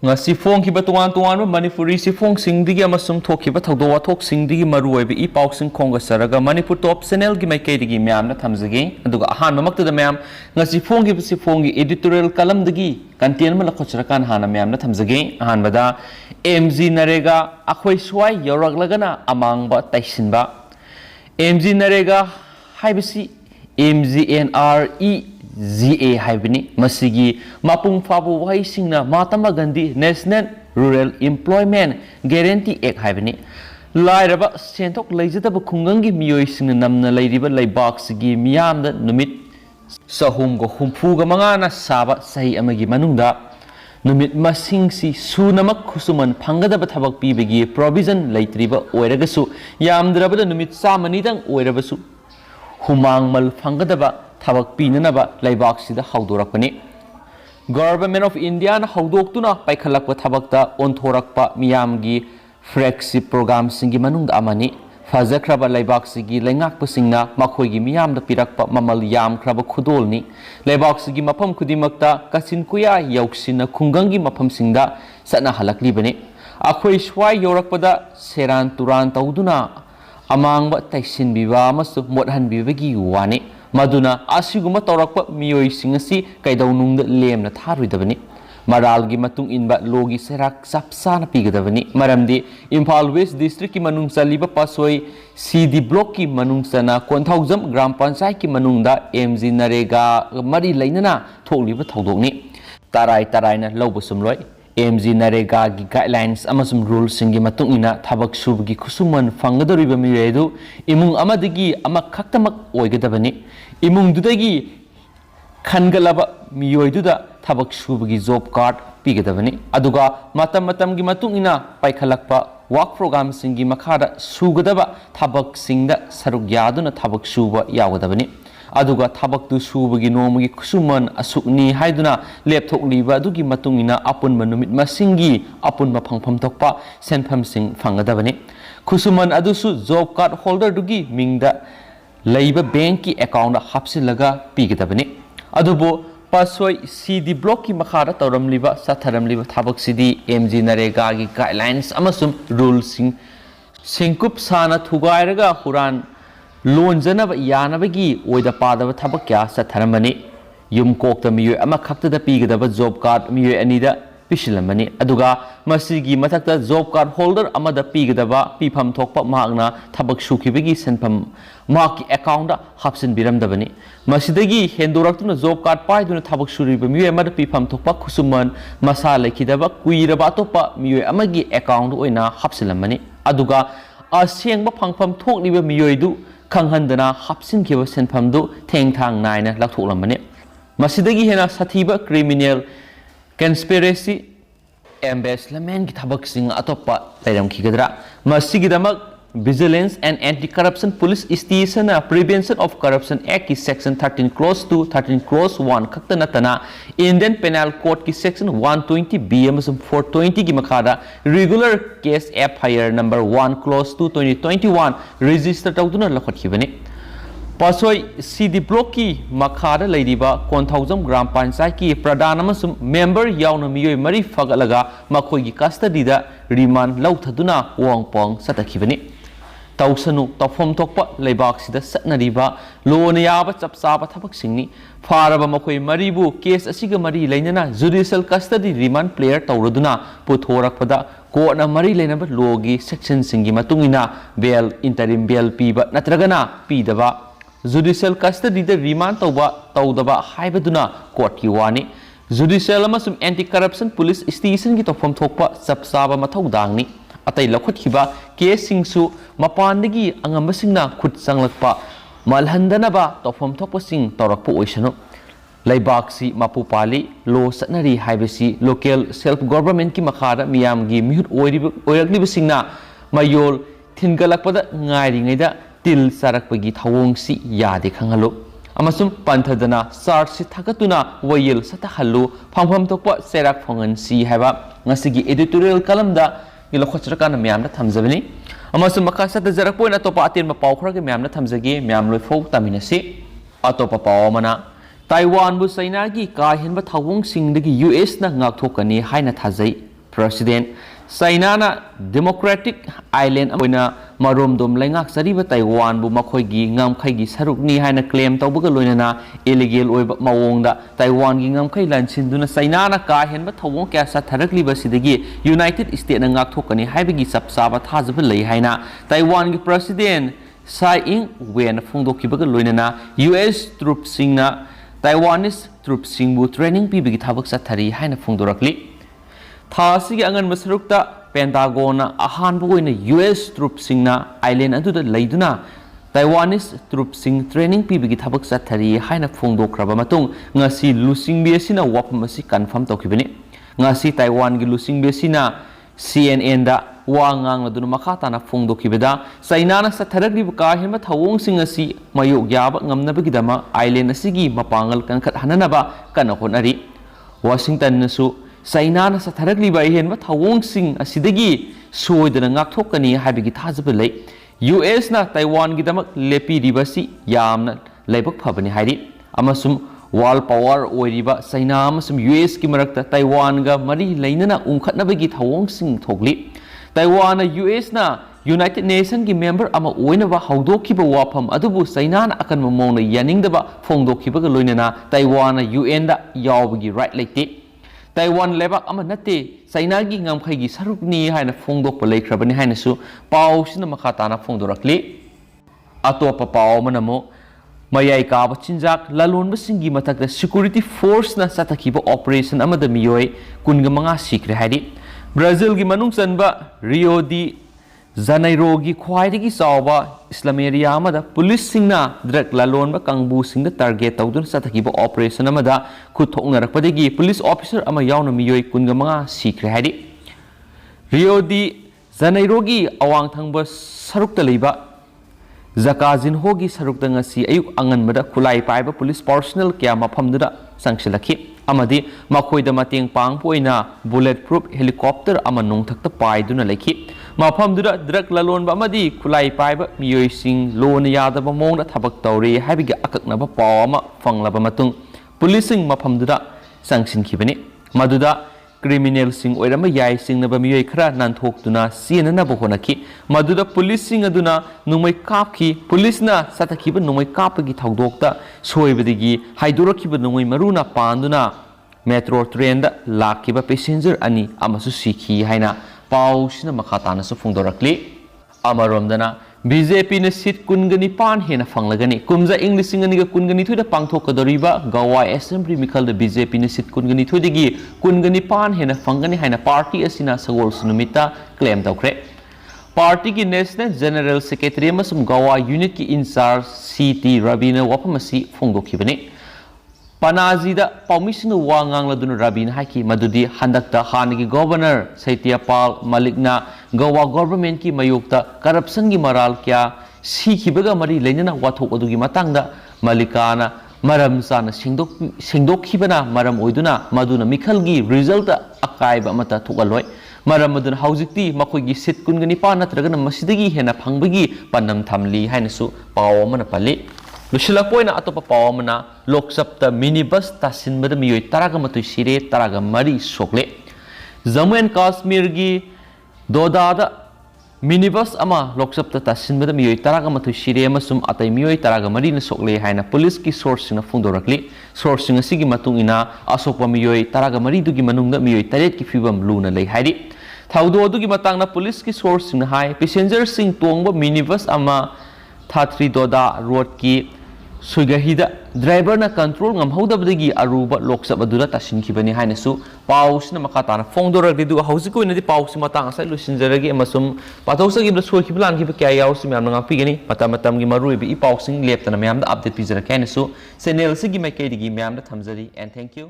ngasi phong ki batuan tuan Manipuri si phong sing digi amasung thoki ba thogdo wathok sing digi maruoi bi ipau sing khonga saraga Manipur top channel gi maikei digi myam na thamjagi aduga ahan mamakta da myam ngasi phong gi si phong gi editorial kalam digi content ma lakhochra kan hana myam na thamjagi ahan bada MG narega akhoi swai yorak lagana Amaangba tainsinba MG narega haibisi MGNRE ZA haibini masigi mapung fabu wahai singna Mahatma Gandhi National Rural Employment Guarantee Act haibini lairaba senthok leijadaba khungangi miyoi singna namna leiriba leibak sigi miyamda numit sahumgo humfuga mangana saba sahi amagi manungda numit masingsi sunamak khusuman phangadaba thabak pibegi provision leitriba oiragasu yamdrabada numit samanidang oirabasu humangmal phangadaba thabak pinanaba laibak sida haudorakpani Government of India na haudoktuna paikhalakpa thabakta onthorakpa miyamgi flagship program singi manungda amani fajakraba laibak sigi laingakpa singna makhoigi miyamda pirakpa mamal yamkraba khudolni laibak sigi mafam khudimakta kasin kuya yauksina khungangi mafam singda satna halaklibani akhoi swai yorakpada seran turan tauduna Amaangba tainsinbiba amasu modhanbibagi wani maduna asiguma tawrakpa miyoi singasi kaidaunungda lemna tharuidabani maralgi matung inba logi serak sapsana pigadabani maramdi Imphal West District ki manung chaliba pasoi CD block ki manung sana Konthaujam gram panchayat ki manungda MG narega mari lainana thokliba thodokni tarai na lobusumloi MG narega gi guidelines amasum rules singi matung ina thabak subgi khusuman fangadoriba miredu imung amadigi ama khaktamak oigadabani imung dudagi khangalaba miyoiduda thabak subgi job card pigadabani aduga matam gi matung ina paikhalakpa work program singi makhada sugadaba thabak singda saruk yaduna thabak suba yawadabani aduga thabak tu subagi nomagi khusuman asukni haiduna lepthokliba adugi matungina apun manumit masingi apun maphangpham tokpa senpham sing phangadabani khusuman adusu job card holder dugi mingda leiba bank ki account hapsilaga pigadabani adubo pasoi CD block ki makhara tawramliba satharamliba thabak sidi MG narega gi guidelines amasum rules singkup sana thugairaga huran lonjanaba yanabagi oida padaba thabak kya satharamani yum kokta miyoi ama khaktada pigadaba job card miyoi anida pishilamani aduga masigi mathakta job card holder amada pigadaba pifam thokpa mahakna thabak sukibagi senpham mahaki account da hapsin biramdabani masidagi hendoraktuna job card paiduna thabak suriba miyoi amada pifam thokpa khusuman masa lekhidaba kuiraba topa miyoi amagi account oina hapsilamani aduga asengba phangpham thokliba miyoi du khanghandana hapsin kiba senpham du thengthang naina laktholamani masidagi hena sathiba criminal conspiracy embezzlement ki thabak sing atopa tairam khigadra masigidamak Vigilance and Anti-Corruption Police Station Prevention of Corruption Act ki section 13 clause 2 13 clause 1 khakta natana Indian Penal Code ki section 120B amasum 420 ki makhada regular case FIR number 1 clause 2 2021 register tawduna lakhathibani pasoi CD block ki makhada leiriba Konthaujam gram panchayat ki pradhan amasum member yauna miyoi mari fagalaga makhoi gi custody da remand lauthaduna wangpong satakhibani tausanu tawfam thokpa leibak sida satnariba lona yaba chapsaba thabak singni faraba makhoi maribu case asiga mari leinana judicial custody remand player tawraduna puthorakpada court na mari leinaba logi section singi matungina bail interim bail piba natragana pidaba judicial custody da remand tawdaba haibaduna court ki wani judicial amasum anti corruption police station ki tawfam thokpa chapsaba mathaudangni atai lakhutkhiba case singsu mapandagi angamsingna khut changlakpa malhandanaba tawfam thokpa sing tawrakpa oisanu laibak mapu pali lo satnari haibasi local self government ki makhara miyamgi mihut oirakliba singna mayol thingalakpada ngairingaida til sarakpagi thawongsi yade khangalo amasum panthadana sarsi thakatuna wayel satahallu phangpham tokpa serak phongan si haiba ngasigi editorial kalamda gilokhochrakana myamna thamjabani amasum makasata jarakpoina topa atin ma pawkhra myamna thamjagi myam loifau taminasi atopa pawmana Taiwan bu China gi ka henba thawong singdagi US na ngakthokani haina thajai President China Democratic Island oina maromdom laingak sariba Taiwan bu makhoigi ngamkhaigi sarukni haina claim tawbaga loinana illegal oiba mawongda Taiwan gi ngamkhai lansinduna China na ka henba thawong kya sa tharakliba sidagi United States na ngak thokani haibagi sapsaba thajaba lei haina Taiwan gi President Tsai Ing-wen phongdokibaga loinana US troops singna Taiwanese troops singbu training pibagi thabak sathari haina phongdorakli Thasigi angan masarukta Pentagon ahanba oina US troops singna island aduda leiduna Taiwanese troops sing training pibagi thabak sathari haina phongdokraba matung ngasi lusingbi asina wapam asi confirm tawkibani ngasi Taiwan gi lusingbi asina CNN da wangang laduna makhatana phongdokibada China na satharakliba ka henba thawong sing asi mayok yaba ngamnabagidama island asigi mapangal kankhat hananaba kana honari Washington nasu China na satharakliba henba thawong sing asidagi soidana ngakthokani haibagi thajaba lei US na Taiwan gi damak lepi ribasi yamna leibak phabani hairi amasum world power oiriba China amasum US ki marakta Taiwan ga mari leinana ungkhatnabagi thawong sing thokli Taiwan na US na United Nations ki member ama oinaba hawdokhiba wafam adubu China na akan mamongna yaningdaba phongdokhibaga loinana Taiwan na UN da yawbagi right leite Taiwan lebak ama nate China gi ngamkhai gi sarukni haina phongdokpa leikrabani haina su paw sina makhatana phongdorakli atopa paw manamo mayai kaba chinjak lalonba singi matakta security force na satakhiba operation amada miyoi kunga manga sikre haidi Brazil gi manung chanba Rio de Janeiro gi khwaidagi chawba Islam area amada police singna drug lalonba kangbu singda target tawdun satakhiba operation amada khuthoknarakpadagi police officer ama yauna miyoi kunga manga sikre haidi Rio de Janeiro gi awang thangba sarukta leiba Zakazin hogi sarukta ngasi ayuk anganbada khulai paiba police personnel kya mafamduda sangsilakhi amadi makhoida mateng pangpoina bulletproof helicopter ama nongthakta paiduna lekhi mafamduda drug lalonba amadi khulai paiba miyoi sing lon yadaba mongda thabak tawri habiga akaknaba pawama fanglaba matung policing mafamduda sangsinkhibani maduda criminal sing oirama yai singnaba miyoi khara nanthokduna sienanaba honakhi maduda police sing aduna numai kapki police na satakhiba numai kapagi thawdokta soibadigi haidorakhiba numai maruna panduna metro train da lakhiba passenger ani amasu sikhi haina pausina makhatana su phongdorakli amaromdana BJP na seat kungani pan hena fanglagani kumza English singaniga kungani thuida pangthokadoriba Gawai Assembly Mikal da BJP na seat kungani thuidagi kungani pan hena fangani haina party asina sagol sunumita claim tawkre party ki National General Secretary amasum Gawai unit ki in charge CT Rabina wapamasi phongdokhibani Panaji da paumising wangang laduna Rabina haiki madudi handakta hanigi governor Saitiyapal Malikna Goa government ki mayokta corruption gi maral kya sikhibaga mari leinana wathok adugi matangda Malikana maram sana singdokhibana maram oiduna maduna mikhal gi result akaiba mata thukaloi maram maduna haujikti makoi gi sit kungani pa natragana masidagi hena phangbagi panam thamli hainasu pawamana pali Lushilakpoina atopa pawamana Loksapta minibus tasinbada miyoi taraga matui sire taraga mari sokle Jammu and Kashmir gi Dodada minibus ama Loksapta tasinbada miyoi taraga matui sire amasum atai miyoi taraga mari na sokle haina police ki source na phongdorakli source asigi matung ina asokpa miyoi taraga mari dugi manungda miyoi taret ki fibam luna lei haidi thaudo dugi matangna police ki source na hai passenger sing tongba minibus ama Thatri Doda road ki Suigahida driver na control ngamhaudabdagi aruba loksap adura tasinkhibani hainasu pausna makatana phongdoragdi du hausikoina di pausi matang asai lusinjaragi amasum pathosagi bla soikiblan ki kya yawsi myam nga pigani matam gi maruibi i pausing leptana myam da update pizara kainasu channel sigi maikei digi myam da thamjari and thank you